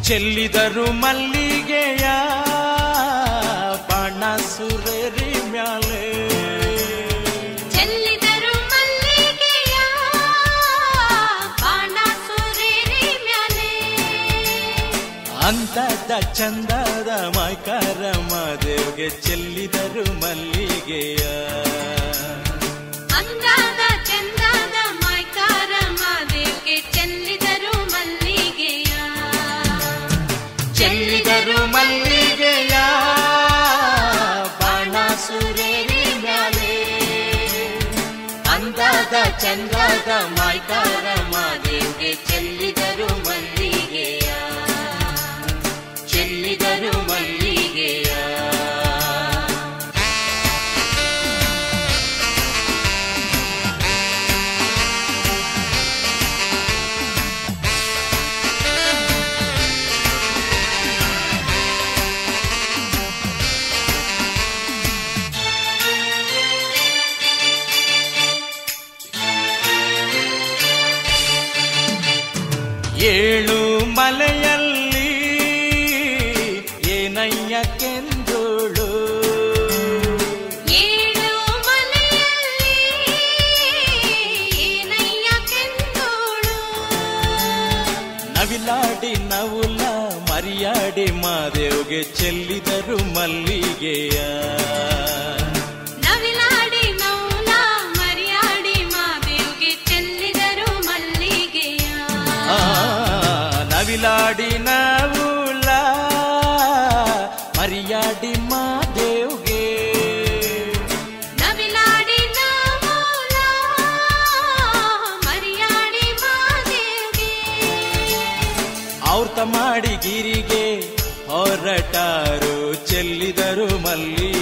ಚೆಲ್ಲಿದರು ಮಲ್ಲಿಗೆಯ ಬಾಣ ಸುರೇರಿ ಮ್ಯಾಲೆ, ಚೆಲ್ಲಿದರು ಮಲ್ಲಿಗೆಯ ಬಾಣ ಸುರೇರಿ ಮ್ಯಾಲೆ. ಅಂತದ ಚಂದದ ಮೈಕಾರ ಮಾದೇವ್ಗೆ ಚೆಲ್ಲಿದರು ಮಲ್ಲಿಗೆಯ, ಅಂದದ ಚಂದದ ಮೈಕಾರ ಮಾದೇವ್ಗೆ ಚೆಲ್ಲಿದರು ಮಲ್ಲಿಗೆಯ. ಚೆಲ್ಲಿದರು ಮಲ್ಲಿಗೆಯ ಬಾಣ ಸುರೇರಿ ಮ್ಯಾಲೆ, ಅಂದದ ಚಂದದ ಮೈಕಾರ ಮಾದೇವ್ಗೆ ಚೆಲ್ಲಿದರು ಮಲ್ಲಿಗೆಯ, ಚೆಲ್ಲಿದರು ಮಲ್ಲಿಗೆಯ. ಏಳು ಮಲೆಯಲ್ಲಿ ಏನಯ್ಯ ಕೆಂದೋಳು, ಏಳು ಮಲೆಯಲ್ಲಿ ಏನಯ್ಯ ಕೆಂದೋಳು. ನವಿಲಾಡಿ ನವುಲ ಮರಿಯಾಡಿ ಮಾದೇವ್ಗೆ ಚೆಲ್ಲಿದರು ಮಲ್ಲಿಗೆಯ, ನವಿಲಾಡಿ ನೌಲ ಮರಿಯಾಡಿ ಮಾದೇವ್ಗೆ ಚೆಲ್ಲಿದರು ಮಲ್ಲಿಗೆಯ. ನವಿಲಾಡಿ ನವುಲ ಮರಿಯಾಡಿ ಮಾದೇವ್ಗೆ, ನವಿಲಾಡಿ ನೌಲ ಮರಿಯಾಡಿ ಮಾದೇವ್ಗೆ. ಔರ್ತ ಮಾಡಿ ಗಿರಿಗೆ ಹೊರಟಾರು ಚೆಲ್ಲಿದರು ಮಲ್ಲಿಗೆಯ,